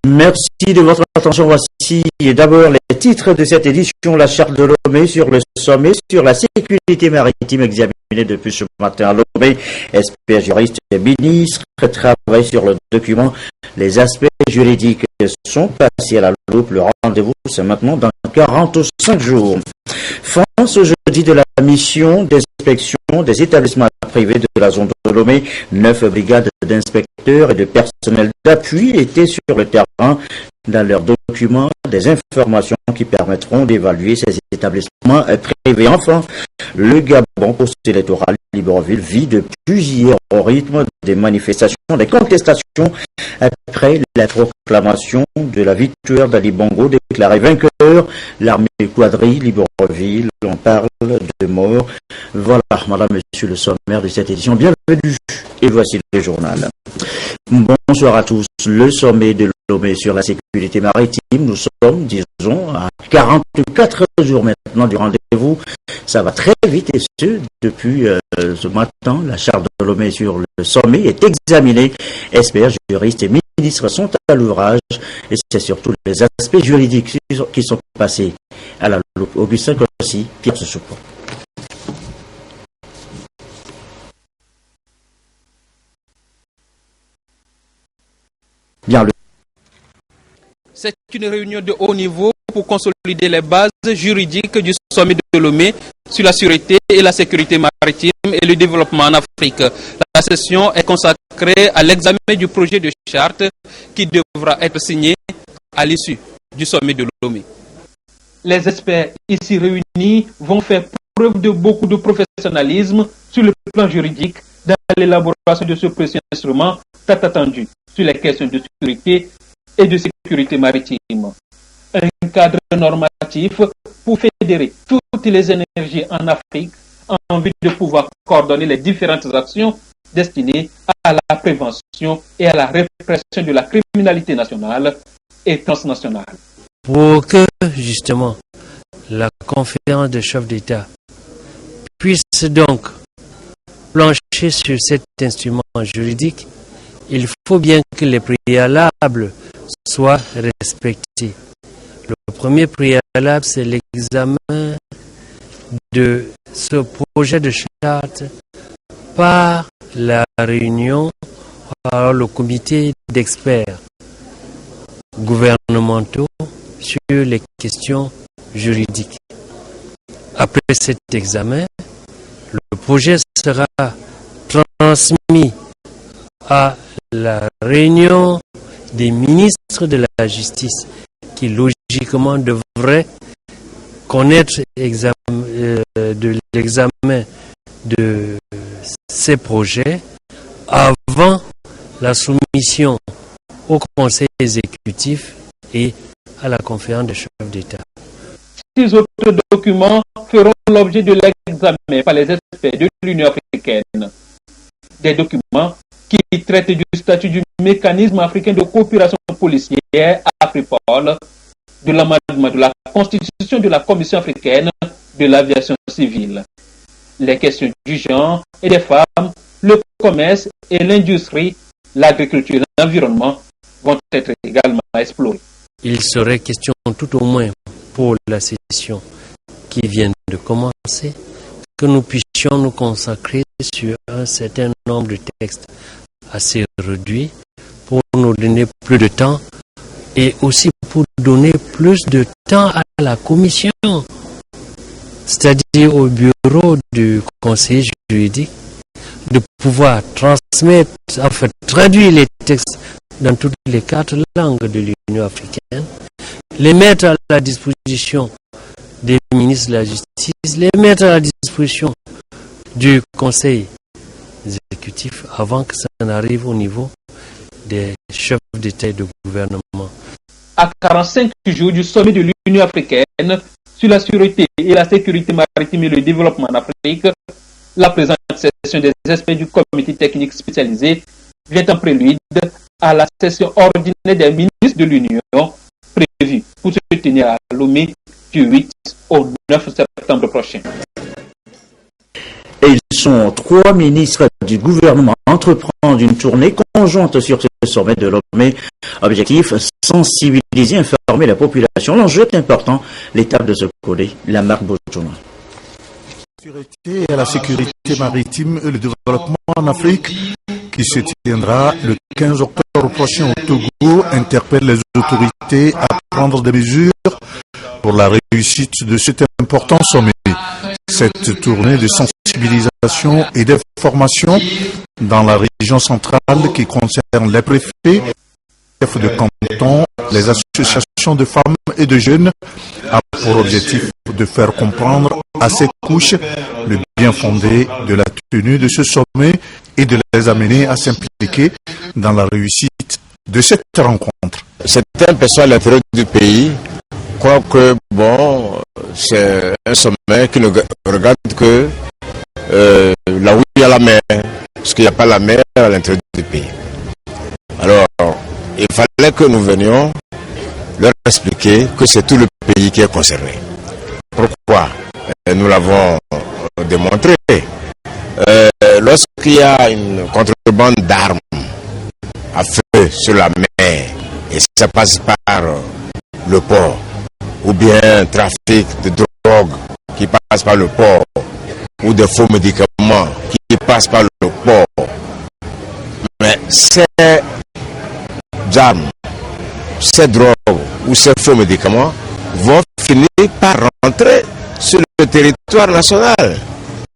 Merci de votre attention. Voici d'abord les titres de cette édition. La charte de Lomé sur le sommet sur la sécurité maritime examinée depuis ce matin à Lomé. Experts, juristes et ministres travaillent sur le document. Les aspects juridiques sont passés à la loupe. Le rendez-vous, c'est maintenant dans 45 jours. France aujourd'hui de la mission d'inspection des établissements privés de la zone de Lomé. 9 brigades d'inspecteurs et de personnel d'appui étaient sur le terrain. Dans leurs documents, des informations qui permettront d'évaluer ces établissements privés. Enfin, le Gabon post-électoral Libreville vit depuis hier au rythme des manifestations, des contestations après la proclamation de la victoire d'Ali Bongo déclaré vainqueur. L'armée quadrille Libreville, on parle de mort. Voilà, madame, monsieur, le sommaire de cette édition. Bienvenue et voici le journal. Bonsoir à tous. Le sommet de Lomé sur la sécurité maritime. Nous sommes, disons, à 44 jours maintenant du rendez-vous. Ça va très vite et ce, depuis ce matin, la charte de Lomé sur le sommet est examinée. Experts, juristes et ministres sont à l'ouvrage et c'est surtout les aspects juridiques qui sont passés à la loupe. Augustin Kossi, Pierre Souchoupo. C'est une réunion de haut niveau pour consolider les bases juridiques du sommet de Lomé sur la sûreté et la sécurité maritime et le développement en Afrique. La session est consacrée à l'examen du projet de charte qui devra être signé à l'issue du sommet de Lomé. Les experts ici réunis vont faire preuve de beaucoup de professionnalisme sur le plan juridique dans l'élaboration de ce précieux instrument tant attendu sur les questions de sécurité et de sécurité maritime. Un cadre normatif pour fédérer toutes les énergies en Afrique en vue de pouvoir coordonner les différentes actions destinées à la prévention et à la répression de la criminalité nationale et transnationale. Pour que, justement, la conférence des chefs d'État puisse donc plancher sur cet instrument juridique, il faut bien que les préalables soient respectés. Le premier préalable, c'est l'examen de ce projet de charte par la réunion, par le comité d'experts gouvernementaux sur les questions juridiques. Après cet examen, le projet sera transmis à la réunion des ministres de la justice qui logiquement devraient connaître de l'examen de ces projets avant la soumission au Conseil exécutif et à la conférence des chefs d'État. 6 autres documents feront l'objet de l'examen par les experts de l'Union africaine. Des documents qui traitent du statut du mécanisme africain de coopération policière AFRIPOL, de l'amendement de la constitution de la Commission africaine de l'aviation civile. Les questions du genre et des femmes, le commerce et l'industrie, l'agriculture et l'environnement vont être également explorés. Il serait question tout au moins pour la session qui vient de commencer que nous puissions nous consacrer sur un certain nombre de textes assez réduits pour nous donner plus de temps et aussi pour donner plus de temps à la commission, c'est-à-dire au bureau du conseil juridique, de pouvoir transmettre, enfin traduire les textes dans toutes les 4 langues de l'Union africaine, les mettre à la disposition des ministres de la Justice, les mettre à la disposition du Conseil exécutif avant que ça n'arrive au niveau des chefs d'État et de gouvernement. À 45 jours du sommet de l'Union africaine sur la sûreté et la sécurité maritime et le développement en Afrique, la présente session des experts du comité technique spécialisé vient en prélude à la session ordinaire des ministres de l'Union prévue pour se tenir à Lomé du 8 au 9 septembre prochain. Et ils sont 3 ministres du gouvernement à entreprendre une tournée conjointe sur ce sommet de Lomé. Objectif, sensibiliser, informer la population. L'enjeu est important. L'étape de ce côté, la marque Bojoma. La sécurité maritime et le développement en Afrique qui se tiendra le 15 octobre prochain au Togo interpelle les autorités à prendre des mesures pour la réussite de cet important sommet. Cette tournée de sensibilisation et d'information dans la région centrale qui concerne les préfets, les chefs de canton, les associations de femmes et de jeunes a pour objectif de faire comprendre à ces couches le bien fondé de la tenue de ce sommet et de les amener à s'impliquer dans la réussite de cette rencontre. Certaines personnes à l'intérieur du pays croient que c'est un sommet qui ne regarde que là où il y a la mer, parce qu'il n'y a pas la mer à l'intérieur du pays. Alors, il fallait que nous venions leur expliquer que c'est tout le pays qui est concerné. Pourquoi? Nous l'avons démontré. Lorsqu'il y a une contrebande d'armes à feu sur la mer et ça passe par le port, ou bien un trafic de drogue qui passe par le port, ou de faux médicaments qui passent par le port, mais ces armes, ces drogues ou ces faux médicaments vont finir par rentrer sur le territoire national.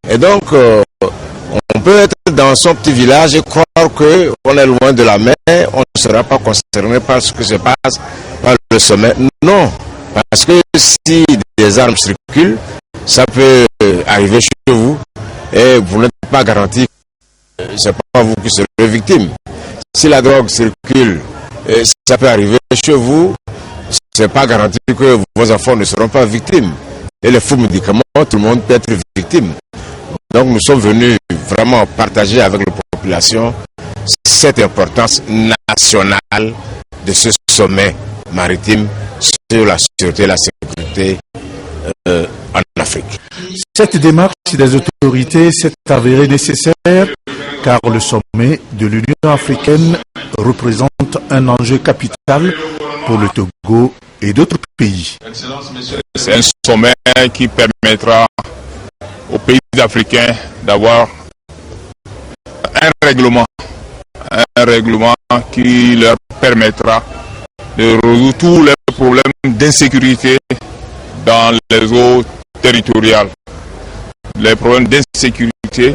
Et donc, on peut être dans son petit village et croire qu'on est loin de la mer, on ne sera pas concerné par ce qui se passe par le sommet. Non, parce que si des armes circulent, ça peut arriver chez vous et vous n'êtes pas garanti que ce n'est pas vous qui serez victime. Si la drogue circule, ça peut arriver chez vous, ce n'est pas garanti que vos enfants ne seront pas victimes. Et les faux médicaments, tout le monde peut être victime. Donc nous sommes venus vraiment partager avec la population cette importance nationale de ce sommet maritime sur la sûreté et la sécurité en Afrique. Cette démarche des autorités s'est avérée nécessaire car le sommet de l'Union africaine représente un enjeu capital pour le Togo et d'autres pays. C'est un sommet qui permettra aux pays africains d'avoir un règlement qui leur permettra de résoudre tous les problèmes d'insécurité dans les eaux territoriales, les problèmes d'insécurité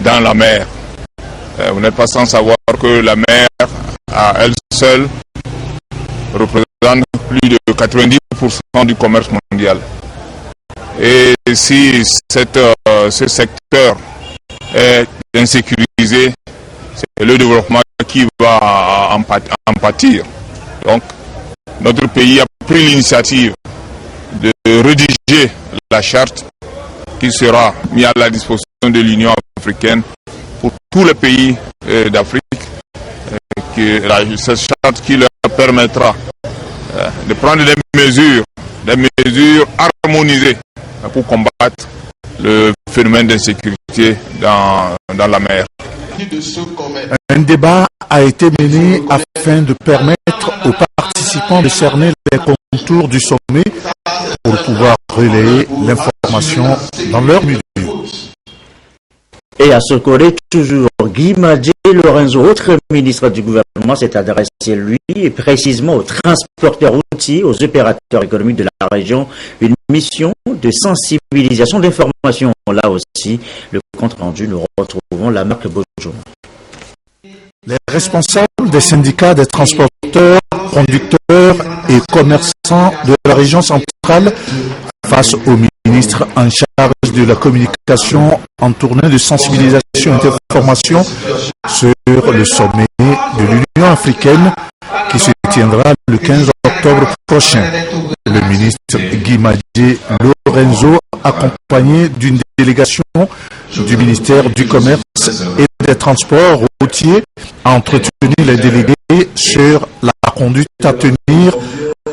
dans la mer. Vous n'êtes pas sans savoir que la mer, à elle seule, représente plus de 90% du commerce mondial. Et si ce secteur est insécurisé, c'est le développement qui va en pâtir. Donc, notre pays a pris l'initiative de rédiger la charte qui sera mise à la disposition de l'Union africaine pour tous les pays d'Afrique. Cette charte qui leur permettra de prendre des mesures harmonisées pour combattre le phénomène d'insécurité dans la mer. Un débat a été mené afin de permettre aux participants de cerner les contours du sommet pour pouvoir relayer l'information dans leur milieu. Et à ce côté, toujours, Guy Madjé Lorenzo, autre ministre du gouvernement, s'est adressé, lui, et précisément aux transporteurs routiers, aux opérateurs économiques de la région, une mission de sensibilisation, d'information. Là aussi, le compte rendu, nous retrouvons la marque Bojoma. Les responsables des syndicats des transporteurs, conducteurs et commerçants de la région centrale face au ministre en charge de la communication en tournée de sensibilisation et d'information sur le sommet de l'Union africaine qui se tiendra le 15 octobre prochain. Le ministre Guy Madjé Lorenzo, accompagné d'une délégation du ministère du Commerce et des Transports routiers, a entretenu les délégués sur la conduite à tenir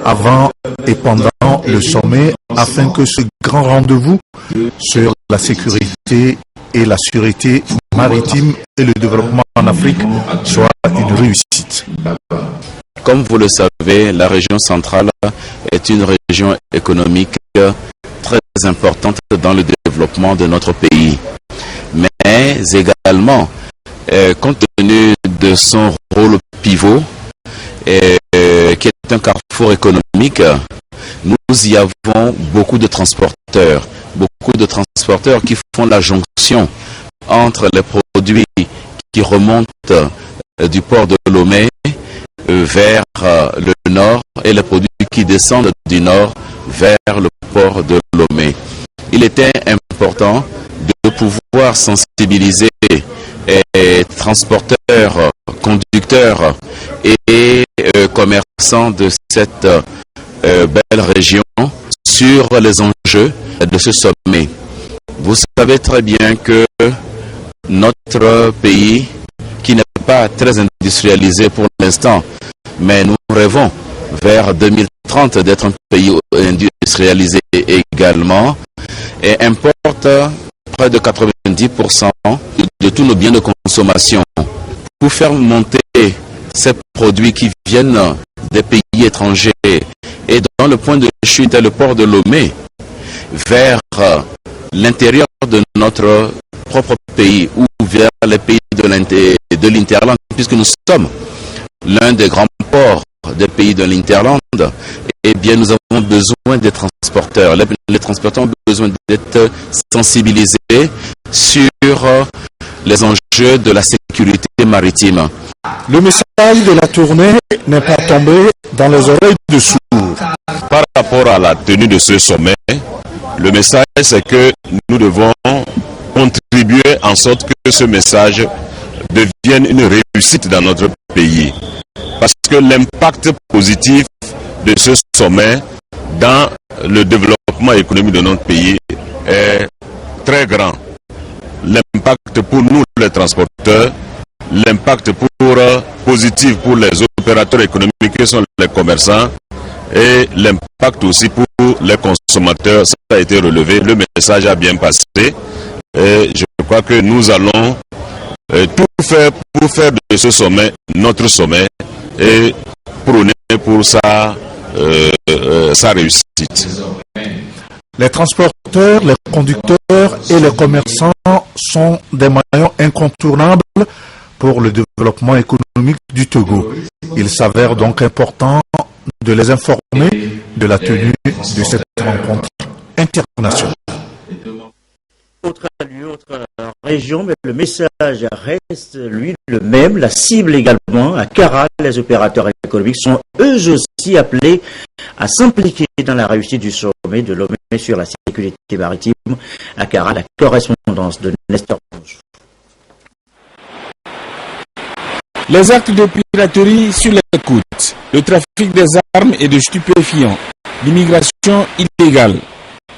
avant et pendant le sommet afin que ce grand rendez-vous sur la sécurité et la sûreté maritime et le développement en Afrique soit une réussite. Comme vous le savez, la région centrale est une région économique très importante dans le développement de notre pays. Mais également, compte tenu de son rôle pivot, qui est un carrefour économique, nous y avons beaucoup de transporteurs qui font la jonction entre les produits qui remontent du port de Lomé vers le nord et les produits qui descendent du nord vers le port de Lomé. Il était important de pouvoir sensibiliser transporteurs, conducteurs et commerçants de cette belle région sur les enjeux de ce sommet. Vous savez très bien que notre pays, qui n'est pas très industrialisé pour l'instant, mais nous rêvons vers 2030 d'être un pays industrialisé également, et importe près de 90% de tous nos biens de consommation. Pour faire monter ces produits qui viennent des pays étrangers et dont le point de chute est le port de Lomé vers l'intérieur de notre propre pays ou vers les pays de l'Interland, puisque nous sommes l'un des grands ports des pays de l'Interland, eh bien nous avons besoin des transporteurs. Les transporteurs ont besoin d'être sensibilisés sur les enjeux de la sécurité maritime. Le message de la tournée n'est pas tombé dans les oreilles de sourds. Par rapport à la tenue de ce sommet, le message c'est que nous devons contribuer en sorte que ce message devienne une réussite dans notre pays. Parce que l'impact positif de ce sommet dans le développement économique de notre pays est très grand. L'impact pour nous les transporteurs, l'impact positif pour les opérateurs économiques qui sont les commerçants et l'impact aussi pour les consommateurs, ça a été relevé, le message a bien passé et je crois que nous allons tout faire pour faire de ce sommet notre sommet et prôner pour sa réussite. Les transporteurs, les conducteurs et les commerçants sont des maillons incontournables pour le développement économique du Togo. Il s'avère donc important de les informer de la tenue de cette rencontre internationale. Autre région, mais le message reste, lui, le même. La cible également, à Kara, les opérateurs économiques sont eux aussi appelés à s'impliquer dans la réussite du sommet de Lomé sur la sécurité maritime. À Kara, la correspondance de Nestor. Les actes de piraterie sur les côtes, le trafic des armes et de stupéfiants, l'immigration illégale.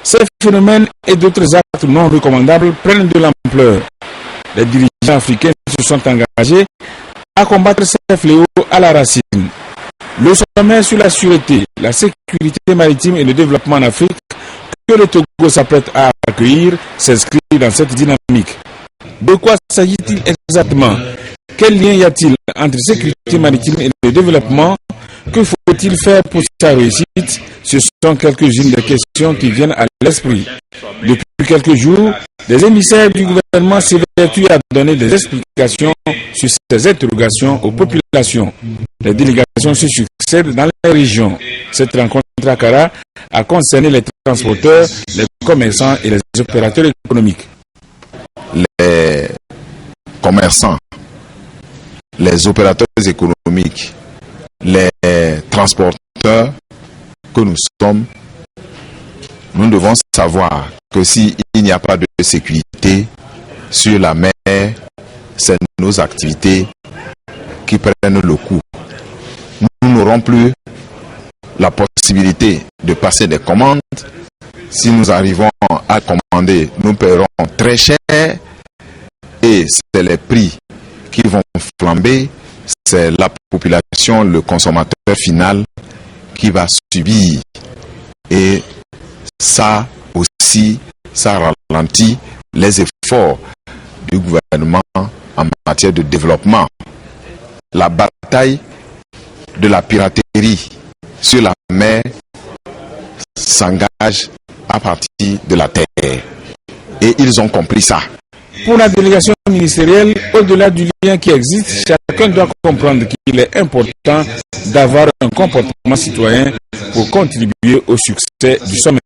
Ces phénomènes et d'autres actes non recommandables prennent de l'ampleur. Les dirigeants africains se sont engagés à combattre ces fléaux à la racine. Le sommet sur la sûreté, la sécurité maritime et le développement en Afrique que le Togo s'apprête à accueillir s'inscrit dans cette dynamique. De quoi s'agit-il exactement? Quel lien y a-t-il entre sécurité maritime et le développement? Que faut-il faire pour sa réussite? Ce sont quelques-unes des questions qui viennent à l'esprit. Depuis quelques jours, des émissaires du gouvernement s'évertuent à donner des explications sur ces interrogations aux populations. Les délégations se succèdent dans les régions. Cette rencontre à Kara a concerné les transporteurs, les commerçants et les opérateurs économiques. Les commerçants, les opérateurs économiques, les transporteurs que nous sommes, nous devons savoir que s'il n'y a pas de sécurité sur la mer, c'est nos activités qui prennent le coup. Nous n'aurons plus la possibilité de passer des commandes. Si nous arrivons à commander, nous paierons très cher et c'est les prix qui vont flamber. C'est la population, le consommateur final qui va subir. Et ça aussi, ça ralentit les efforts du gouvernement en matière de développement. La bataille de la piraterie sur la mer s'engage à partir de la terre. Et ils ont compris ça. Pour la délégation ministérielle, au-delà du lien qui existe, chacun doit comprendre qu'il est important d'avoir un comportement citoyen pour contribuer au succès du sommet.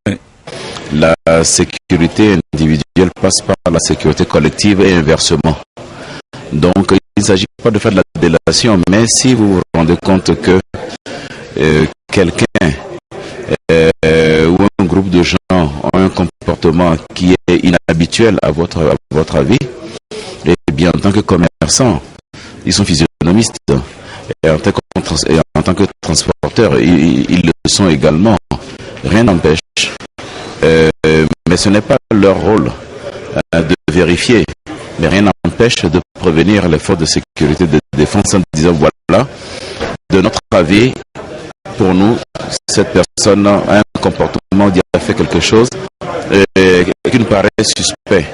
La sécurité individuelle passe par la sécurité collective et inversement. Donc, il ne s'agit pas de faire de la délation, mais si vous vous rendez compte que quelqu'un ou un groupe de gens ont un comportement qui est inhabituel à votre avis, et bien en tant que commerçants, ils sont physionomistes. Et en tant que transporteurs, ils le sont également. Rien n'empêche. Mais ce n'est pas leur rôle de vérifier. Mais rien n'empêche de prévenir les forces de sécurité, de défense en disant voilà, de notre avis, pour nous, cette personne a un comportement qui a fait quelque chose qui nous paraît suspect.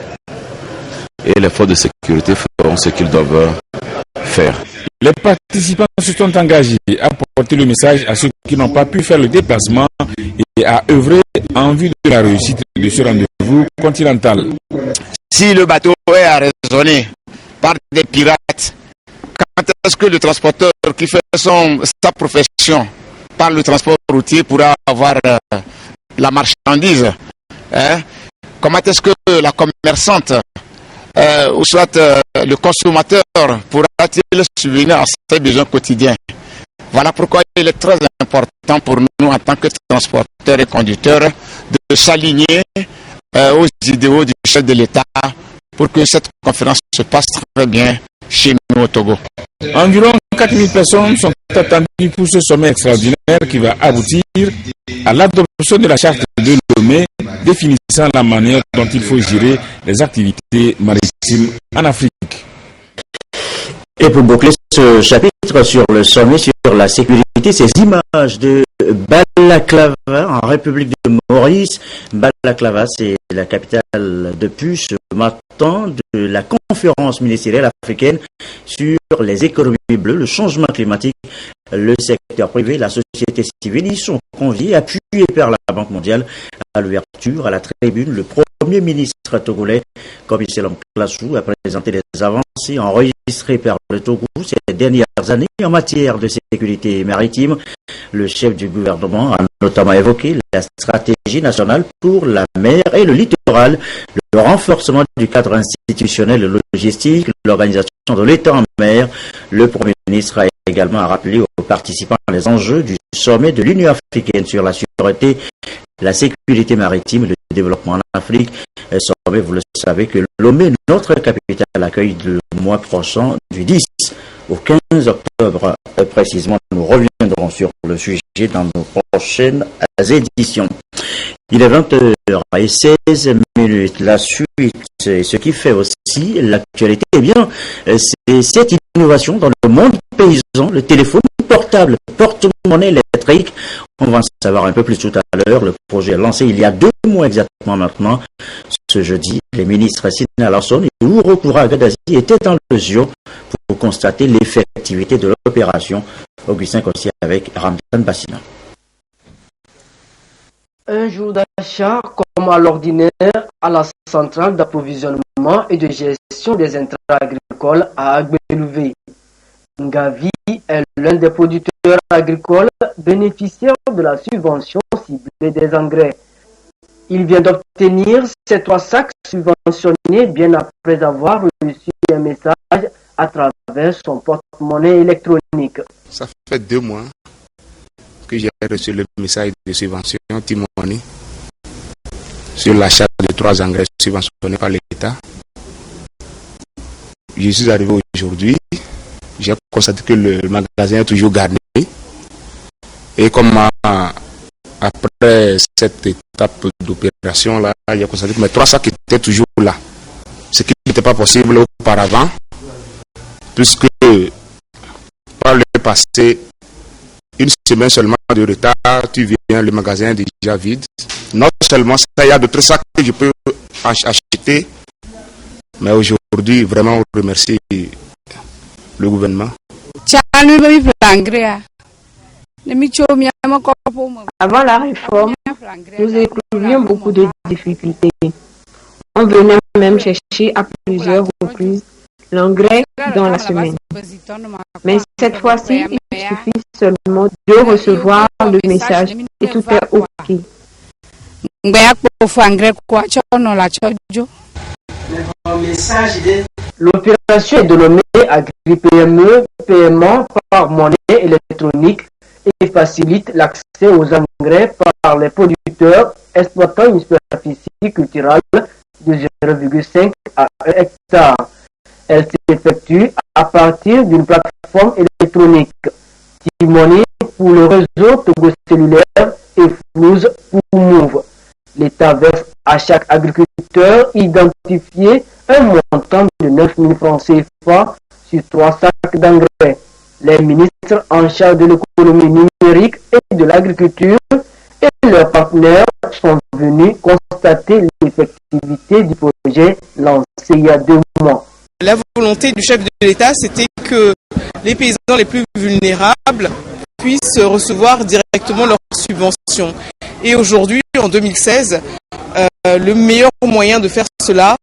Et les forces de sécurité feront ce qu'ils doivent faire. Les participants se sont engagés à porter le message à ceux qui n'ont pas pu faire le déplacement et à œuvrer en vue de la réussite de ce rendez-vous continental. Si le bateau est arraisonné par des pirates, quand est-ce que le transporteur qui fait sa profession par le transport routier pourra avoir la marchandise, comment est-ce que la commerçante ou soit le consommateur pourra-t-il subvenir à ses besoins quotidiens? Voilà pourquoi il est très important pour nous en tant que transporteurs et conducteurs de s'aligner aux idéaux du chef de l'État pour que cette conférence se passe très bien chez nous au Togo. Environ 4000 personnes sont attendues pour ce sommet extraordinaire qui va aboutir à l'adoption de la charte de Lomé définissant la manière dont il faut gérer les activités maritimes en Afrique. Et pour boucler ce chapitre sur le sommet sur la sécurité, ces images de Balaklava en République de Maurice. Balaklava, c'est la capitale depuis ce matin de la conférence ministérielle africaine sur les économies bleues, le changement climatique, le secteur privé, la société civile. Ils sont conviés, appuyés par la Banque mondiale, à l'ouverture, à la tribune. Le Premier ministre togolais, Komiselam Klassou, a présenté les avancées enregistrées par le Togo ces dernières années en matière de sécurité maritime. Le chef du gouvernement a notamment évoqué la stratégie nationale pour la mer et le littoral, le renforcement du cadre institutionnel et logistique, l'organisation de l'État en mer. Le Premier ministre a également rappelé aux participants les enjeux du sommet de l'Union africaine sur la sûreté, la sécurité maritime et le développement en Afrique. Sommet, vous le savez, que Lomé, notre capitale, accueille le mois prochain du 10 au 15 octobre précisément. Nous reviendrons sur le sujet dans nos prochaines éditions. Il est 20h16. La suite, c'est ce qui fait aussi l'actualité. Eh bien, c'est cette innovation dans le monde paysan, le téléphone portable, porte-monnaie électrique. On va en savoir un peu plus tout à l'heure. Le projet est lancé il y a 2 mois exactement maintenant. Ce jeudi, les ministres Sina Larson et Ouro Koura Gadazi étaient en mesure pour constater l'effectivité de l'opération. Augustin Kossi avec Ramdan Bassina. Un jour d'achat comme à l'ordinaire à la centrale d'approvisionnement et de gestion des intrants agricoles à Agbelouvé. Ngavi est l'un des producteurs agricoles bénéficiaires de la subvention ciblée des engrais. Il vient d'obtenir ces 3 sacs subventionnés bien après avoir reçu un message à travers son porte-monnaie électronique. Ça fait 2 mois que j'ai reçu le message de subvention Timoni sur l'achat de 3 engrais subventionnés par l'État. Je suis arrivé aujourd'hui, j'ai constaté que le magasin est toujours garni. Et comme après cette étape d'opération là, j'ai constaté que mes 3 sacs étaient toujours là. Ce qui n'était pas possible auparavant, puisque par le passé, 1 semaine seulement de retard, tu viens, le magasin est déjà vide. Non seulement ça, il y a d'autres sacs que je peux acheter, mais aujourd'hui, aujourd'hui vraiment remercier le gouvernement. Avant la réforme, nous éprouvions beaucoup de difficultés. On venait même chercher à plusieurs reprises l'engrais dans la semaine. Mais cette fois-ci, il suffit seulement de recevoir le message et tout est OK. L'opération est dénommée Agri-PME, paiement par monnaie électronique, et facilite l'accès aux engrais par les producteurs exploitant une superficie culturelle de 0,5 à 1 hectare. Elle s'effectue à partir d'une plateforme électronique, T-Money pour le réseau Togo cellulaire et Flouze pour Move. L'État verse à chaque agriculteur identifié un montant de 9 000 francs CFA sur 3 sacs d'engrais. Les ministres en charge de l'économie numérique et de l'agriculture et leurs partenaires sont venus constater l'effectivité du projet lancé il y a 2 mois. La volonté du chef de l'État, c'était que les paysans les plus vulnérables puissent recevoir directement leurs subventions. Et aujourd'hui, en 2016, le meilleur moyen de faire cela,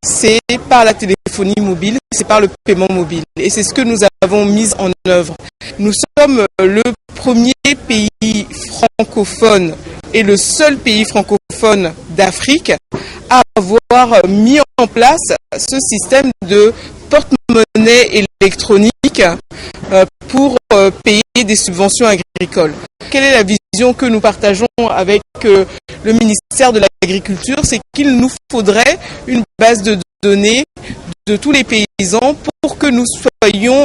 c'est par la téléphonie mobile, c'est par le paiement mobile. Et c'est ce que nous avons mis en œuvre. Nous sommes le premier pays francophone et le seul pays francophone d'Afrique à avoir mis en place ce système de porte-monnaie électronique pour payer des subventions agricoles. Quelle est la vision que nous partageons avec le ministère de l'Agriculture? C'est qu'il nous faudrait une base de données de tous les paysans pour que nous soyons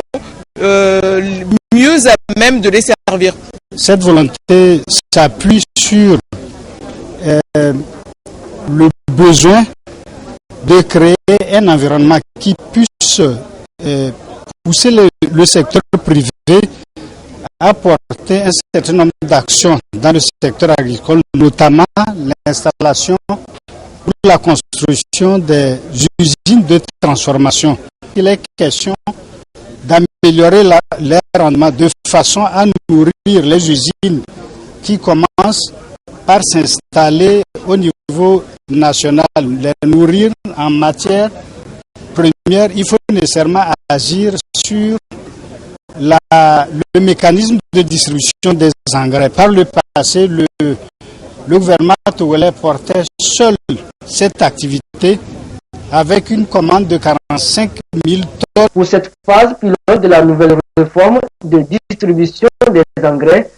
mieux à même de les servir. Cette volonté s'appuie sur le besoin de créer un environnement qui puisse pousser le secteur privé à porter un certain nombre d'actions dans le secteur agricole, notamment l'installation ou la construction des usines de transformation. Il est question d'améliorer leur rendement de façon à nourrir les usines qui commencent par s'installer au niveau national. Les nourrir en matière première, il faut nécessairement agir sur le mécanisme de distribution des engrais. Par le passé, le gouvernement togolais portait seul cette activité avec une commande de 45 000 tonnes. Pour cette phase pilote de la nouvelle réforme de distribution des engrais,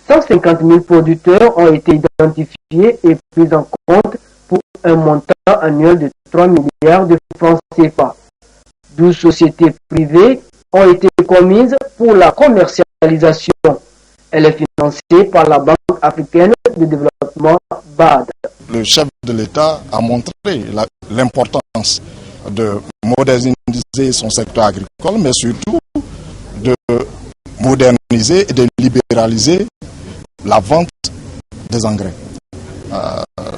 150 000 producteurs ont été identifiés et pris en compte pour un montant annuel de 3 milliards de francs CFA. 12 sociétés privées ont été commises pour la commercialisation. Elle est financée par la Banque africaine de développement BAD. Le chef de l'État a montré l'importance de moderniser son secteur agricole, mais surtout de moderniser et de libéraliser la vente des engrais.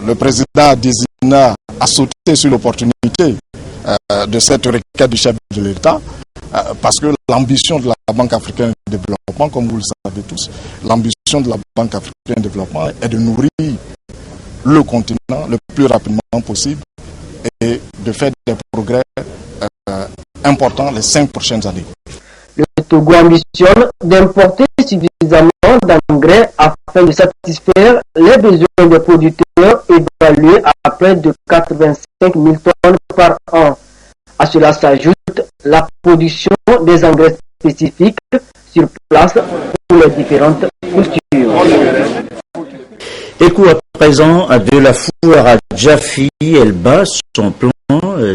Le président Désigna a sauté sur l'opportunité de cette requête du chef de l'État parce que l'ambition de la Banque africaine de développement, comme vous le savez tous, l'ambition de la Banque africaine de développement est de nourrir le continent le plus rapidement possible et de faire des progrès importants les 5 prochaines années. Le Togo ambitionne d'importer suffisamment d'engrais afin de satisfaire les besoins des producteurs évalués à près de 85 000 tonnes par an. À cela s'ajoute la production des engrais spécifiques sur place pour les différentes cultures. Écoute à présent de la foire à Djafi, elle bat son plan,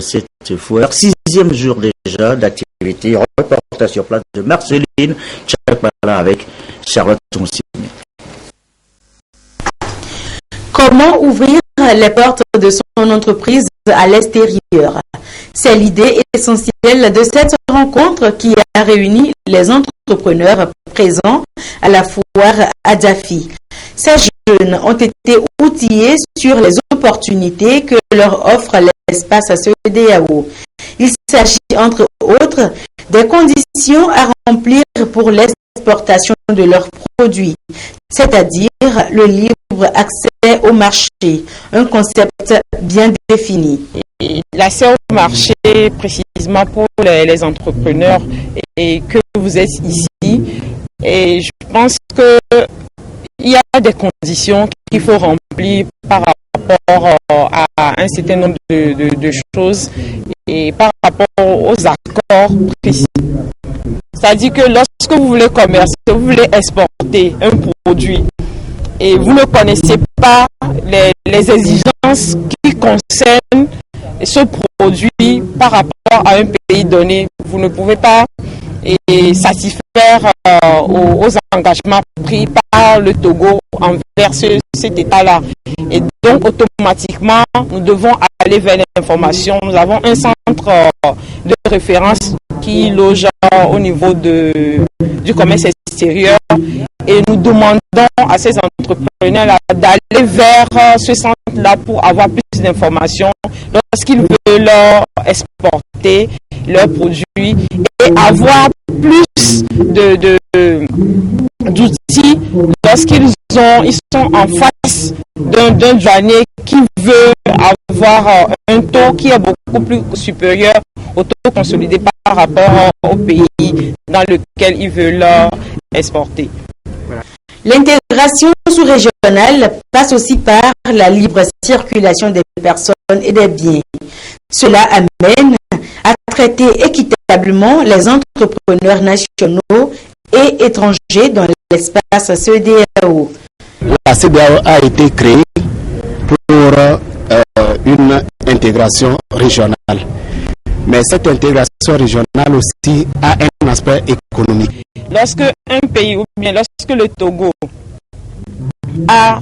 cette foire, 6e jour déjà d'activité, reportage sur place de Marceline Tchakpala avec Charlotte Tonsimi. Comment ouvrir les portes de son entreprise à l'extérieur? C'est l'idée essentielle de cette rencontre qui a réuni les entrepreneurs présents à la foire à Djafi. Ces jeunes ont été outillés sur les opportunités que leur offre l'espace CEDEAO. Il s'agit entre autres des conditions à remplir pour l'exportation de leurs produits, c'est-à-dire le libre accès au marché, un concept bien défini. L'accès au marché, précisément pour les entrepreneurs et que vous êtes ici, et je pense qu'il y a des conditions qu'il faut remplir par rapport à un certain nombre de choses et par rapport aux accords précis. C'est-à-dire que lorsque vous voulez commercer, vous voulez exporter un produit et vous ne connaissez pas les exigences qui concernent ce produit par rapport à un pays donné, vous ne pouvez pas satisfaire aux engagements pris par le Togo envers cet État-là. Et donc, automatiquement, nous devons aller vers l'information. Nous avons un centre de référence qui loge au niveau du commerce extérieur et nous demandons à ces entrepreneurs d'aller vers ce centre-là pour avoir plus d'informations lorsqu'ils veulent exporter leurs produits et avoir plus d'outils lorsqu'ils sont en face d'un douanier qui veut avoir un taux qui est beaucoup plus supérieur au taux consolidé par rapport au pays dans lequel ils veulent exporter. L'intégration sous-régionale passe aussi par la libre circulation des personnes et des biens. Cela amène à traiter équitablement les entrepreneurs nationaux et étrangers dans l'espace CEDEAO. La CEDEAO a été créée pour une intégration régionale. Mais cette intégration régionale aussi a un aspect économique. Lorsque un pays ou bien lorsque le Togo a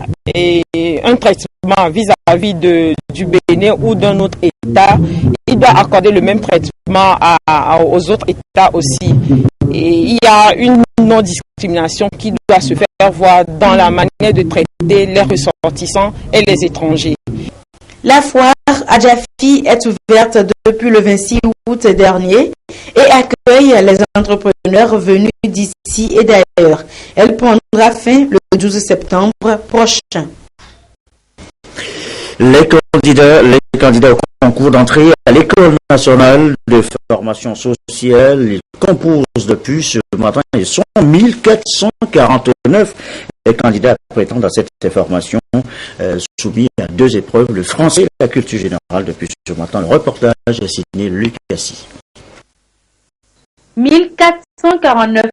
un traitement vis-à-vis du Bénin ou d'un autre État, il doit accorder le même traitement aux autres États aussi. Et il y a une non-discrimination qui doit se faire voir dans la manière de traiter les ressortissants et les étrangers. La foire Adjafi est ouverte depuis le 26 août dernier et accueille les entrepreneurs venus d'ici et d'ailleurs. Elle prendra fin le 12 septembre prochain. Les candidats au concours d'entrée à l'École nationale de formation sociale, ils composent depuis ce matin, ils sont 1449. Les candidats prétendent à cette formation soumis à 2 épreuves, le français et la culture générale. Depuis ce matin, le reportage est signé Luc Cassi. 1449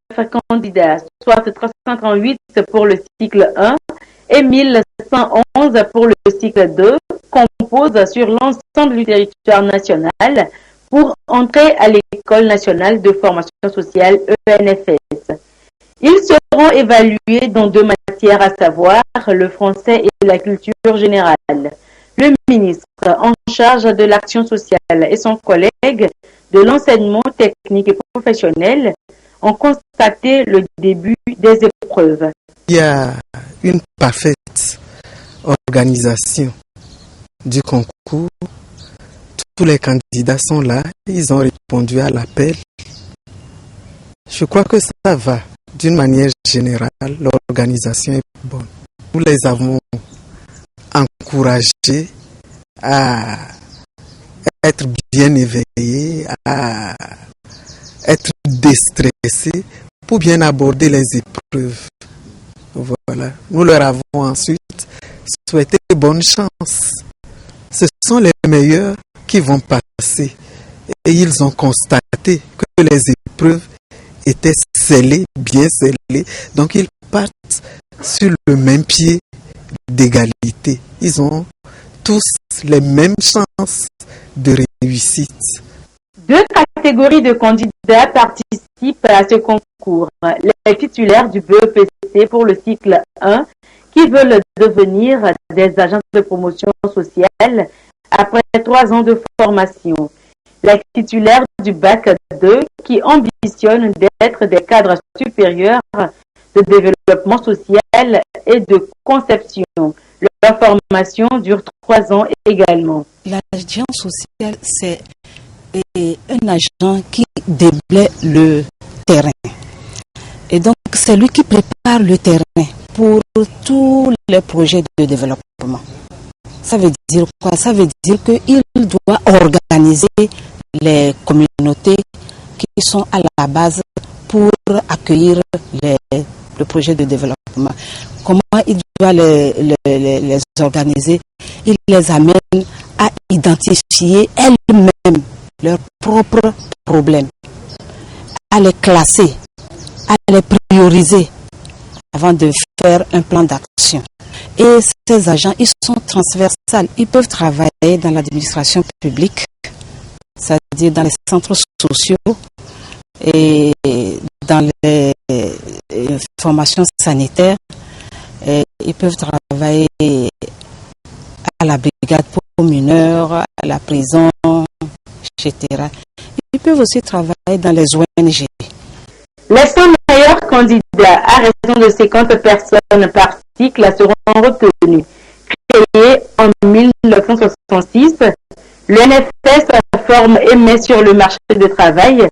candidats, soit 338 pour le cycle 1 et 1111 pour le cycle 2, composent sur l'ensemble du territoire national pour entrer à l'École nationale de formation sociale ENFS. Ils seront évalués dans 2 matières, à savoir le français et la culture générale. Le ministre en charge de l'action sociale et son collègue de l'enseignement technique et professionnel ont constaté le début des épreuves. Il y a une parfaite organisation du concours. Tous les candidats sont là, ils ont répondu à l'appel. Je crois que ça va. D'une manière générale, l'organisation est bonne. Nous les avons encouragés à être bien éveillés, à être déstressés pour bien aborder les épreuves. Voilà. Nous leur avons ensuite souhaité bonne chance. Ce sont les meilleurs qui vont passer. Et ils ont constaté que les épreuves étaient scellés, bien scellés. Donc ils partent sur le même pied d'égalité. Ils ont tous les mêmes chances de réussite. 2 catégories de candidats participent à ce concours. Les titulaires du BEPC pour le cycle 1 qui veulent devenir des agents de promotion sociale après 3 ans de formation. Les titulaires du bac 2 qui ambitionnent d'être des cadres supérieurs de développement social et de conception. Leur formation dure 3 ans également. L'agent social, c'est est un agent qui déblaye le terrain. Et donc, c'est lui qui prépare le terrain pour tous les projets de développement. Ça veut dire quoi? Ça veut dire qu'il doit organiser les communautés qui sont à la base pour accueillir le projet de développement. Comment il doit les organiser? Il les amène à identifier elles-mêmes leurs propres problèmes, à les classer, à les prioriser avant de faire un plan d'action. Et ces agents, ils sont transversaux. Ils peuvent travailler dans l'administration publique, c'est-à-dire dans les centres sociaux et dans les formations sanitaires. Et ils peuvent travailler à la brigade pour mineurs, à la prison, etc. Ils peuvent aussi travailler dans les ONG. Les 100 meilleurs candidats à raison de 50 personnes par cycle seront retenus. Créé en 1966, le NFS forme et met sur le marché du travail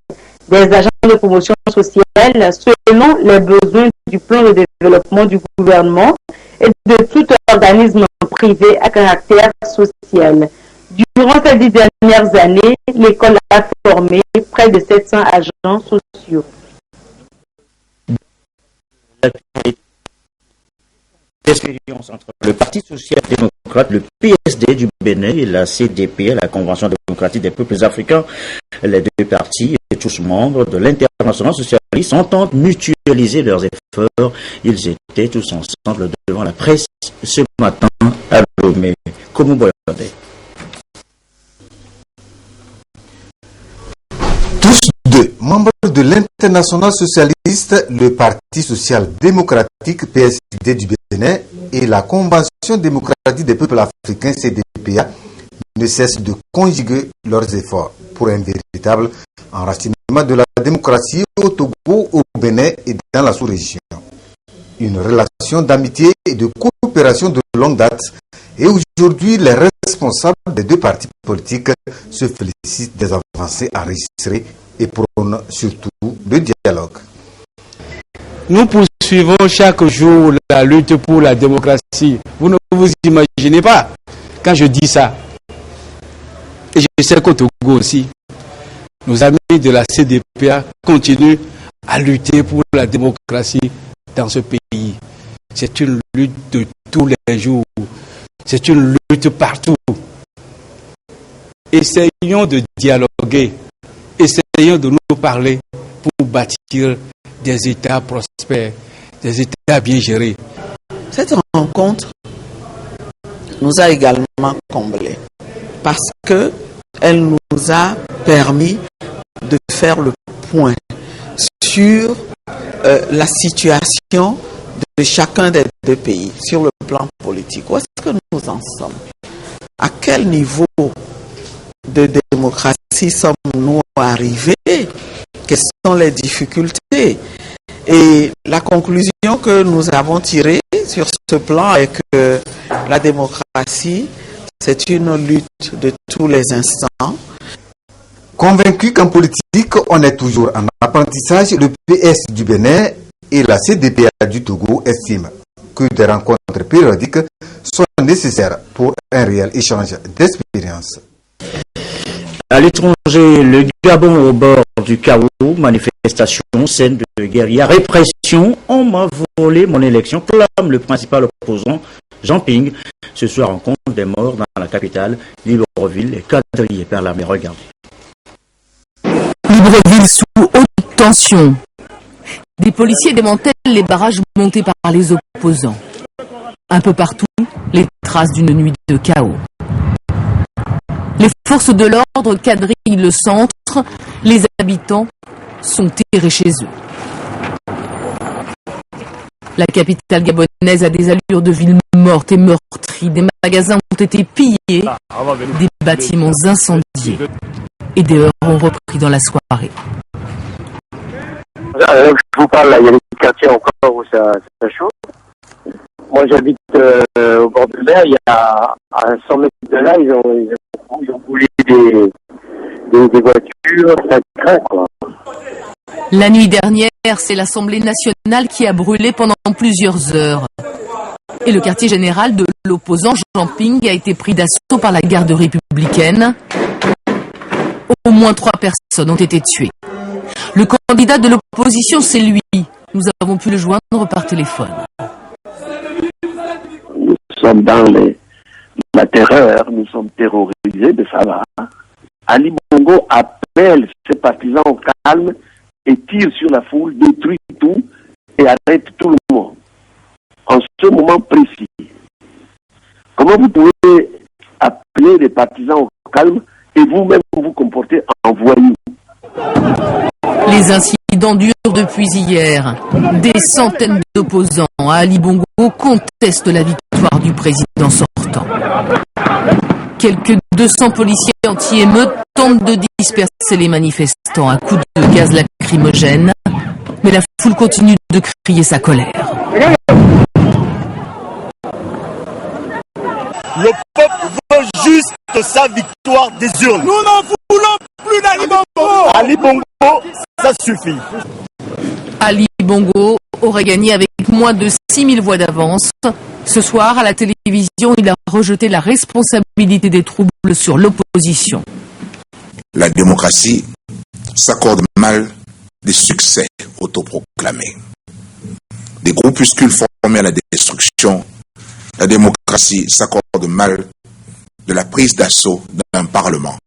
des agents de promotion sociale selon les besoins du plan de développement du gouvernement et de tout organisme privé à caractère social. Durant ces 10 dernières années, l'école a formé près de 700 agents sociaux. L'expérience entre le Parti social-démocrate, le PSD du Bénin et la CDP, la Convention démocratique des peuples africains, les deux partis et tous membres de l'international socialiste entendent mutualiser leurs efforts. Ils étaient tous ensemble devant la presse ce matin à Lomé. Comment vous regardez? Tous deux membres de l'international socialiste, le Parti social-démocratique PSD du Bénin et la Convention démocratique des peuples africains CDPA ne cessent de conjuguer leurs efforts pour un véritable enracinement de la démocratie au Togo, au Bénin et dans la sous-région. Une relation d'amitié et de coopération de longue date, et aujourd'hui les responsables des deux partis politiques se félicitent des avancées enregistrées et prônent surtout le dialogue. Nous poursuivons chaque jour la lutte pour la démocratie. Vous ne vous imaginez pas quand je dis ça. Et je sais qu'au Togo aussi, nos amis de la CDPA continuent à lutter pour la démocratie dans ce pays. C'est une lutte de tous les jours. C'est une lutte partout. Essayons de dialoguer. Essayons de nous parler pour bâtir des États prospères, des États bien gérés. Cette rencontre nous a également comblés parce qu'elle nous a permis de faire le point sur la situation de chacun des deux pays sur le plan politique. Où est-ce que nous en sommes? À quel niveau de démocratie sommes-nous arrivés? Quelles sont les difficultés? Et la conclusion que nous avons tirée sur ce plan est que la démocratie, c'est une lutte de tous les instants. Convaincu qu'en politique, on est toujours en apprentissage, le PS du Bénin et la CDPA du Togo estiment que des rencontres périodiques sont nécessaires pour un réel échange d'expériences. À l'étranger, le Gabon au bord du chaos, manifestation, scène de guérilla, répression, on m'a volé mon élection, clame le principal opposant, Jean Ping. Ce soir, on compte des morts dans la capitale, Libreville, et quadrillés par l'armée. Regardez. Libreville sous haute tension. Des policiers démantèlent les barrages montés par les opposants. Un peu partout, les traces d'une nuit de chaos. Les forces de l'ordre quadrillent le centre. Les habitants sont terrés chez eux. La capitale gabonaise a des allures de ville morte et meurtrie. Des magasins ont été pillés, des bâtiments incendiés. Et des heurts ont repris dans la soirée. Je vous parle, là, il y a des quartiers encore où ça chauffe. Moi, j'habite au bord de mer. Il y a à 100 mètres de là, ils ont brûlé des voitures, ça craint, quoi. La nuit dernière, c'est l'Assemblée nationale qui a brûlé pendant plusieurs heures. Et le quartier général de l'opposant Jean Ping a été pris d'assaut par la garde républicaine. Au moins 3 personnes ont été tuées. Le candidat de l'opposition, c'est lui. Nous avons pu le joindre par téléphone. Nous sommes dans la terreur, nous sommes terrorisés de ça là. Ali Bongo appelle ses partisans au calme et tire sur la foule, détruit tout et arrête tout le monde. En ce moment précis, comment vous pouvez appeler les partisans au calme et vous-même vous comporter en voyou? Les incidents durent depuis hier. Des centaines d'opposants à Ali Bongo contestent la victoire du président sortant. Quelques 200 policiers anti-émeutes tentent de disperser les manifestants à coups de gaz lacrymogène, mais la foule continue de crier sa colère. Le peuple veut juste sa victoire des urnes. Nous n'en voulons plus d'Ali Bongo. Ali Bongo, ça suffit. Ali Bongo aurait gagné avec moins de 6000 voix d'avance. Ce soir, à la télévision, il a rejeté la responsabilité des troubles sur l'opposition. La démocratie s'accorde mal des succès autoproclamés. Des groupuscules formés à la destruction, la démocratie s'accorde mal de la prise d'assaut d'un parlement.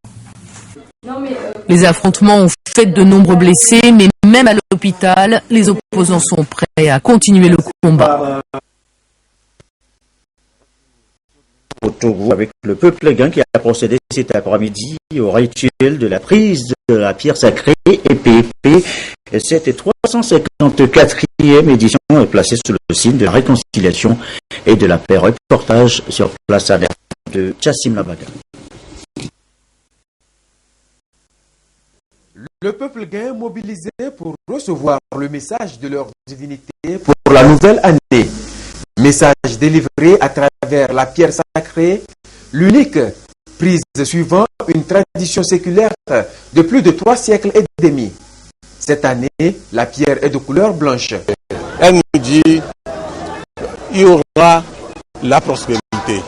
Les affrontements ont fait de nombreux blessés, mais même à l'hôpital, les opposants sont prêts à continuer le combat. Au Togo, avec le peuple gain qui a procédé cet après-midi au rituel de la prise de la pierre sacrée EPP. Cette 354e édition est placée sous le signe de la réconciliation et de la paix. Reportage sur place à de Chassim Labaga. Le peuple gain mobilisé pour recevoir le message de leur divinité pour la nouvelle année. Message délivré à travers la pierre sacrée, l'unique prise suivant une tradition séculaire de plus de 3 siècles et demi. Cette année, la pierre est de couleur blanche. Elle nous dit il y aura la prospérité.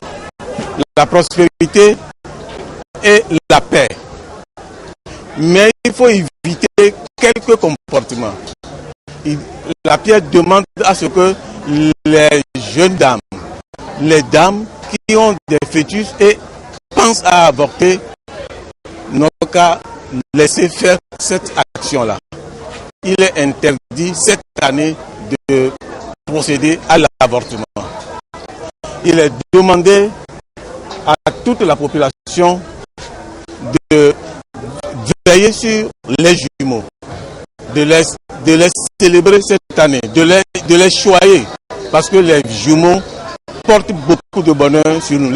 La prospérité et la paix. Mais il faut éviter quelques comportements. La pierre demande à ce que les jeunes dames, les dames qui ont des fœtus et pensent à avorter, n'ont qu'à laisser faire cette action-là. Il est interdit cette année de procéder à l'avortement. Il est demandé à toute la population de veiller sur les jumeaux, de les célébrer cette année, de les choyer, parce que les jumeaux portent beaucoup de bonheur sur nous.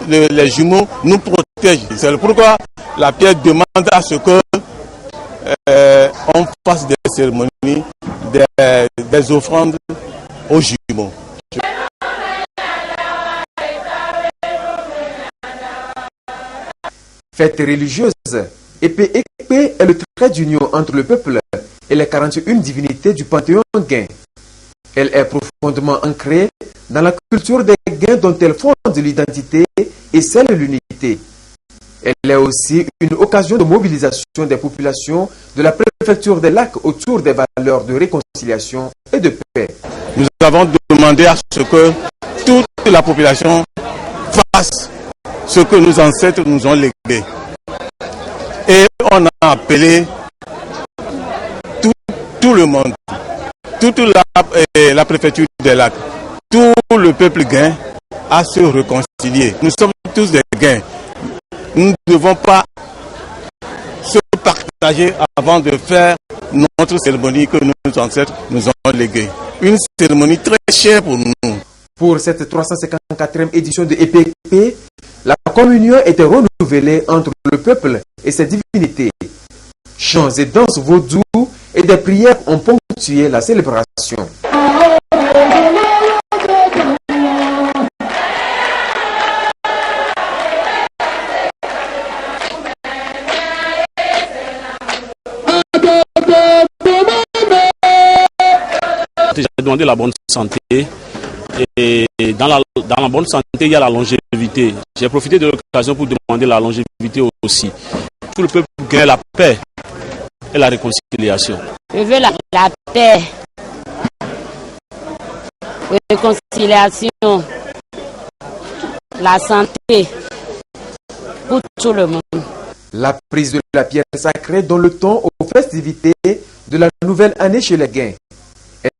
Les jumeaux nous protègent. C'est pourquoi la pierre demande à ce que on fasse des cérémonies, des offrandes aux jumeaux. Fête religieuse, Épée est le trait d'union entre le peuple et les 41 divinités du panthéon gain. Elle est profondément ancrée dans la culture des gains dont elle fonde l'identité et celle de l'unité. Elle est aussi une occasion de mobilisation des populations de la préfecture des lacs autour des valeurs de réconciliation et de paix. Nous avons demandé à ce que toute la population fasse ce que nos ancêtres nous ont légué. Et on a appelé tout le monde, toute la préfecture des lacs, tout le peuple gain à se réconcilier. Nous sommes tous des gains. Nous ne devons pas se partager avant de faire notre cérémonie que nos ancêtres nous ont léguée. Une cérémonie très chère pour nous. Pour cette 354e édition de EPP, la communion était renouvelée entre le peuple et ses divinités. Chants et danses vaudous et des prières ont ponctué la célébration. demandé la bonne santé. Et dans la bonne santé, il y a la longévité. J'ai profité de l'occasion pour demander la longévité aussi. Tout le peuple gagne la paix et la réconciliation. Je veux la paix, la réconciliation, la santé pour tout le monde. La prise de la pierre sacrée donne le ton aux festivités de la nouvelle année chez les Guins.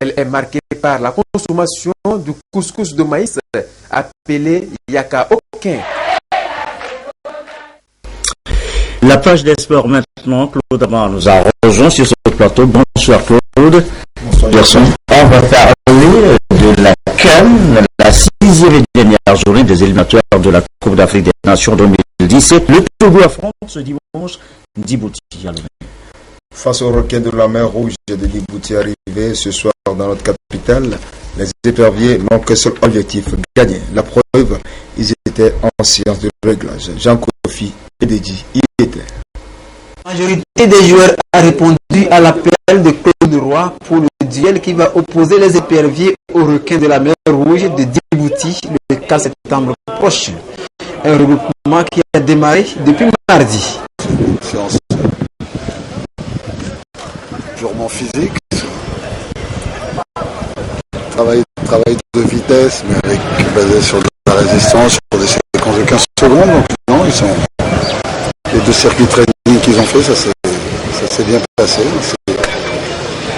Elle est marquée par la consommation du couscous de maïs appelé Yaka Okin. La page des sports maintenant, Claude Amar nous a rejoint sur ce plateau. Bonsoir Claude. Bonsoir. On va parler de la CAN, la 6e et dernière journée des éliminatoires de la Coupe d'Afrique des Nations 2017. Le Togo affronte ce dimanche Djibouti. Face aux requins de la mer Rouge de Djibouti arrivés ce soir dans notre capitale, les éperviers n'ont qu'un seul objectif, gagner. La preuve, ils étaient en séance de réglage. Jean Kofi et Deji y étaient. La majorité des joueurs a répondu à l'appel de Claude Roy pour le duel qui va opposer les éperviers aux requins de la mer Rouge de Djibouti le 4 septembre prochain. Un regroupement qui a démarré depuis mardi. Séance purement physique, travail de vitesse, mais basé sur de la résistance, sur des séquences de 15 secondes. Donc non, les 2 circuits training qu'ils ont fait, ça s'est bien passé.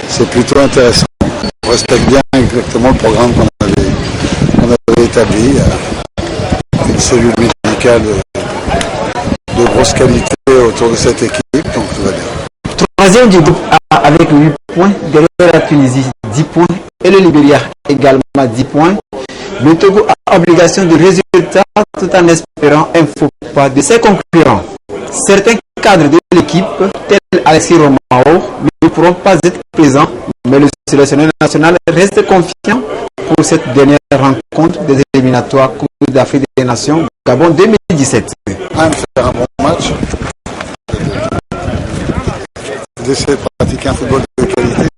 C'est plutôt intéressant. On respecte bien exactement le programme qu'on avait établi. Une cellule médicale de grosse qualité autour de cette équipe, donc tout va bien. Troisième du groupe A avec 8 points, derrière la Tunisie 10 points et le Libéria également 10 points. Le Togo a obligation de résultats tout en espérant un faux pas de ses concurrents. Certains cadres de l'équipe, tels Alexis Romao, ne pourront pas être présents, mais le sélectionneur national reste confiant pour cette dernière rencontre des éliminatoires Coupe d'Afrique des Nations Gabon 2017. Faire un bon match. D'essayer de pratiquer un football de qualité.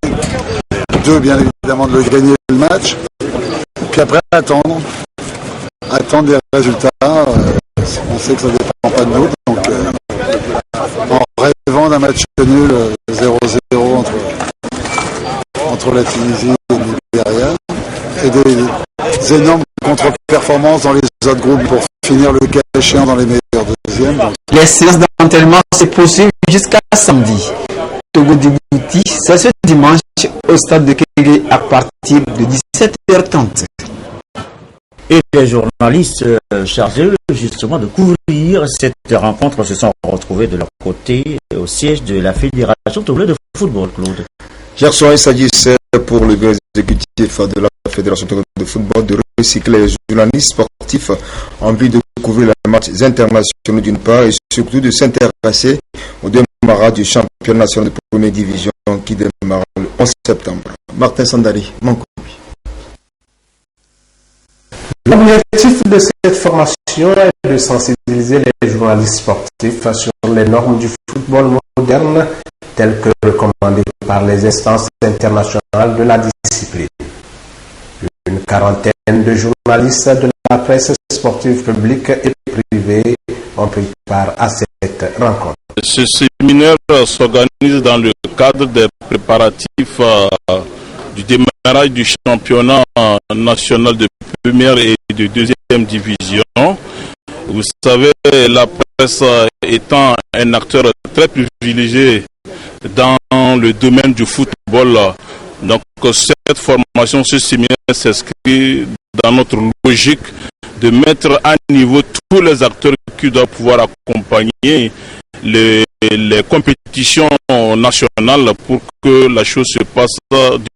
2, bien évidemment, de gagner le match. Puis après, attendre les résultats. On sait que ça ne dépend pas de nous. Donc, en rêvant d'un match nul 0-0 entre la Tunisie et le Libéria, et des énormes contre-performances dans les autres groupes pour finir le cas échéant dans les meilleurs deuxièmes. Donc. Les séances d'entraînement se poursuivent jusqu'à samedi. Togo-Djibouti, c'est ce dimanche au stade de Kégué à partir de 17h30. Et les journalistes chargés justement de couvrir cette rencontre se sont retrouvés de leur côté au siège de la Fédération togolaise de football, Claude. Hier soir, il s'agissait pour le bureau exécutif de la Fédération togolaise de football de recycler les journalistes sportifs en vue de couvrir les matchs internationaux d'une part et surtout de s'intéresser au démarrage du championnat national de première division qui démarre le 11 septembre. Martin Sandari, Mankobi. L'objectif de cette formation est de sensibiliser les journalistes sportifs sur les normes du football moderne telles que recommandées par les instances internationales de la discipline. Une quarantaine de journalistes de la presse sportive publique et privée ont pris part à cette rencontre. Ce séminaire s'organise dans le cadre des préparatifs du démarrage du championnat national de première et de deuxième division. Vous savez, la presse étant un acteur très privilégié dans le domaine du football, donc cette formation, ce séminaire s'inscrit dans notre logique de mettre à niveau tous les acteurs qui doivent pouvoir accompagner les compétitions nationales pour que la chose se passe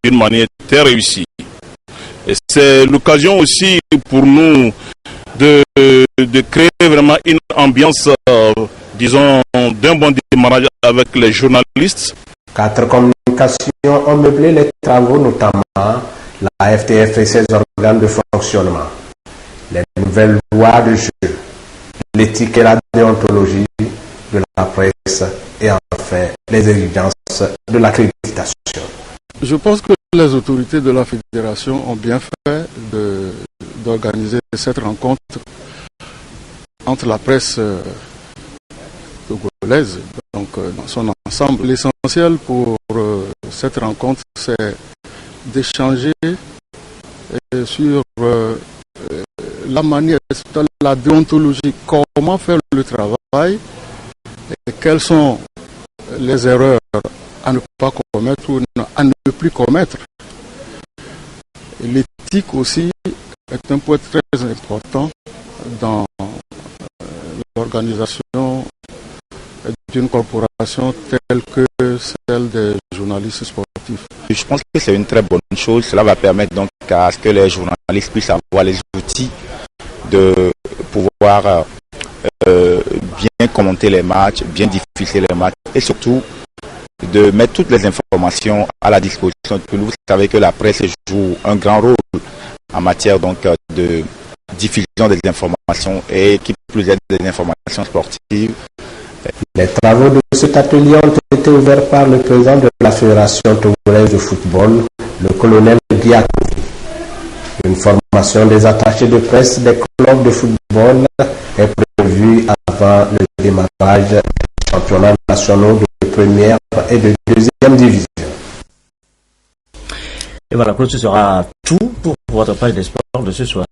d'une manière très réussie. Et c'est l'occasion aussi pour nous de créer vraiment une ambiance, disons, d'un bon démarrage avec les journalistes. 4 communications ont meublé les travaux, notamment la FTF et ses organes de fonctionnement, les nouvelles lois de jeu, l'éthique et la déontologie de la presse et enfin les exigences de l'accréditation. Je pense que les autorités de la fédération ont bien fait d'organiser cette rencontre entre la presse togolaise, donc dans son ensemble. L'essentiel pour cette rencontre, c'est d'échanger sur la manière, la déontologie, comment faire le travail, et quelles sont les erreurs à ne pas commettre ou à ne plus commettre. L'éthique aussi est un point très important dans l'organisation d'une corporation telle que celle des journalistes sportifs. Je pense que c'est une très bonne chose. Cela va permettre donc à ce que les journalistes puissent avoir les outils de pouvoir bien commenter les matchs, bien diffuser les matchs et surtout de mettre toutes les informations à la disposition. Vous savez que la presse joue un grand rôle en matière donc de diffusion des informations et qui plus est des informations sportives. Les travaux de cet atelier ont été ouverts par le président de la Fédération togolaise de football, le colonel Diakou. Une formation des attachés de presse des clubs de football est prévue avant le démarrage des championnats nationaux de première et de deuxième division. Et voilà, ce sera tout pour votre page des sports de ce soir.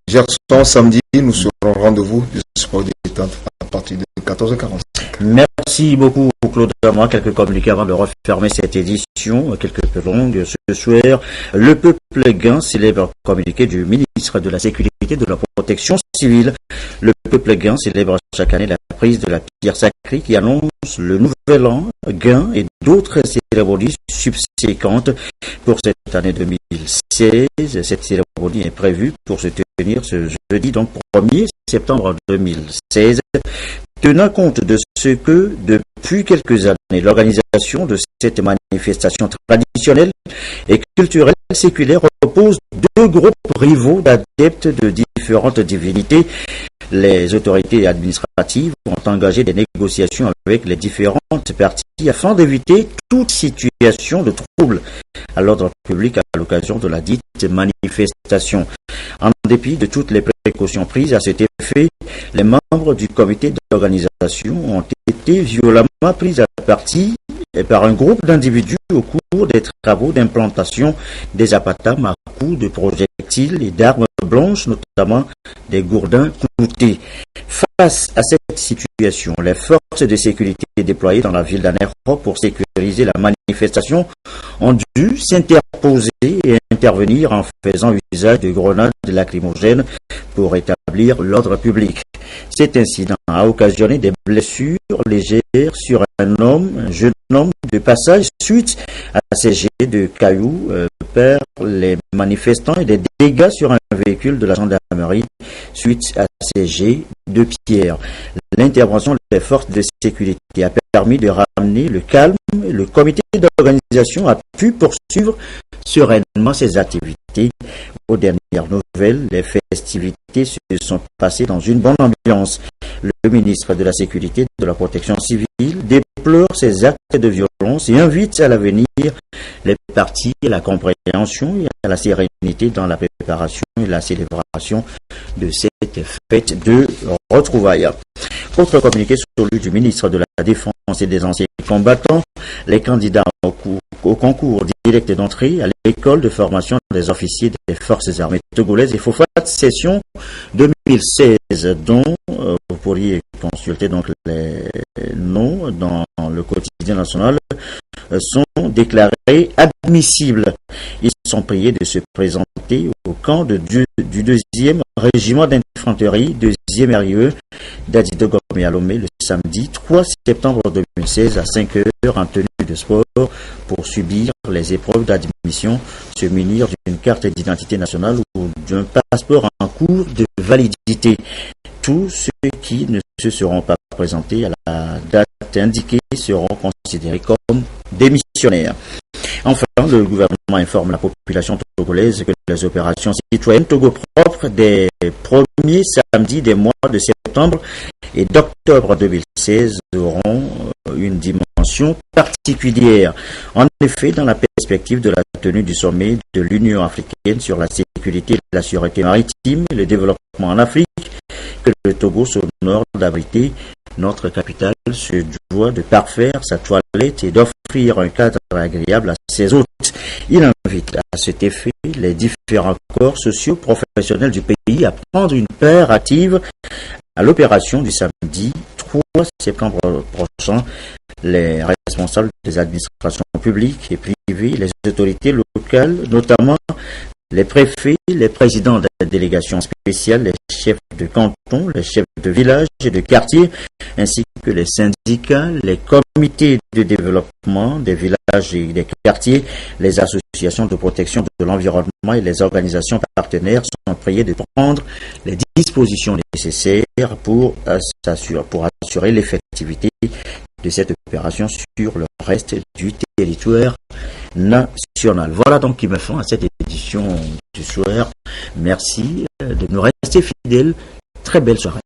Gerson, samedi, nous serons au rendez-vous du sport détente à partir de 14h45. Merci beaucoup, Claude. Moi, quelques communiqués avant de refermer cette édition, quelque peu longue ce soir. Le peuple gain célèbre communiqué du ministre de la Sécurité de la Protection civile. Le peuple gain célèbre chaque année la prise de la pierre sacrée qui annonce le nouvel an gain et d'autres cérémonies subséquentes pour cette année 2016. Cette cérémonie est prévue pour se tenir ce jeudi, donc 1er septembre 2016. Tenant compte de ce que, depuis quelques années, l'organisation de cette manifestation traditionnelle et culturelle séculaire repose deux groupes rivaux d'adeptes de différentes divinités. Les autorités administratives ont engagé des négociations avec les différentes parties afin d'éviter toute situation de trouble à l'ordre public à l'occasion de la dite manifestation. En dépit de toutes les précautions prises à cet effet, les membres du comité d'organisation ont été violemment pris à partie par un groupe d'individus au cours des travaux d'implantation des apatames à coups de projectiles et d'armes blanches, notamment des gourdins cloutés. Face à cette situation, les forces de sécurité déployées dans la ville d'Anéro pour sécuriser la manifestation ont dû s'interposer et intervenir en faisant usage de grenades lacrymogènes pour établir l'ordre public. Cet incident a occasionné des blessures légères sur un jeune homme de passage suite à ces jets de cailloux par les manifestants et des dégâts sur un véhicule de la gendarmerie suite à ces jets de pierre. L'intervention des forces de sécurité a permis de ramener le calme et le comité d'organisation a pu poursuivre sereinement ses activités. Aux dernières nouvelles, les festivités se sont passées dans une bonne ambiance. Le ministre de la Sécurité et de la Protection civile déplore ces actes de violence et invite à l'avenir les parties à la compréhension et à la sérénité dans la préparation et la célébration de cette fête de retrouvailles. Autre communiqué celui du ministre de la Défense et des anciens combattants, les candidats au concours direct d'entrée à l'école de formation des officiers des forces armées togolaises et FOFAT session 2016 dont vous pourriez consulter donc les noms dans le quotidien national sont déclarés admissibles. Ils sont priés de se présenter au camp du 2e régiment d'infanterie 2e RIE d'Adido Gomé à Lomé le samedi 3 septembre 2016 à 5h en tenue de sport pour subir les épreuves d'admission, se munir d'une carte d'identité nationale ou d'un passeport en cours de validité. Tous ceux qui ne se seront pas présentés à la date indiquée seront considérés comme démissionnaires. Enfin, le gouvernement informe la population togolaise que les opérations citoyennes Togo propres des premiers samedis des mois de septembre et d'octobre 2016 auront une dimension particulière. En effet, dans la perspective de la tenue du sommet de l'Union africaine sur la sécurité et la sûreté maritime et le développement en Afrique, que le Togo s'honore d'abriter notre capitale se doit de parfaire sa toilette et d'offrir un cadre agréable à ses hôtes. Il invite à cet effet les différents corps sociaux professionnels du pays à prendre une part active à l'opération du samedi 3 septembre prochain. Les responsables des administrations publiques et privées, les autorités locales, notamment les préfets, les présidents des délégations spéciales, les chefs de canton, les chefs de village et de quartier, ainsi que les syndicats, les comités de développement des villages et des quartiers, les associations de protection de l'environnement et les organisations partenaires sont priés de prendre les dispositions nécessaires pour assurer l'effectivité de cette opération sur le reste du territoire national. Voilà donc qui me fait à cette édition du soir. Merci de nous rester fidèles. Très belle soirée.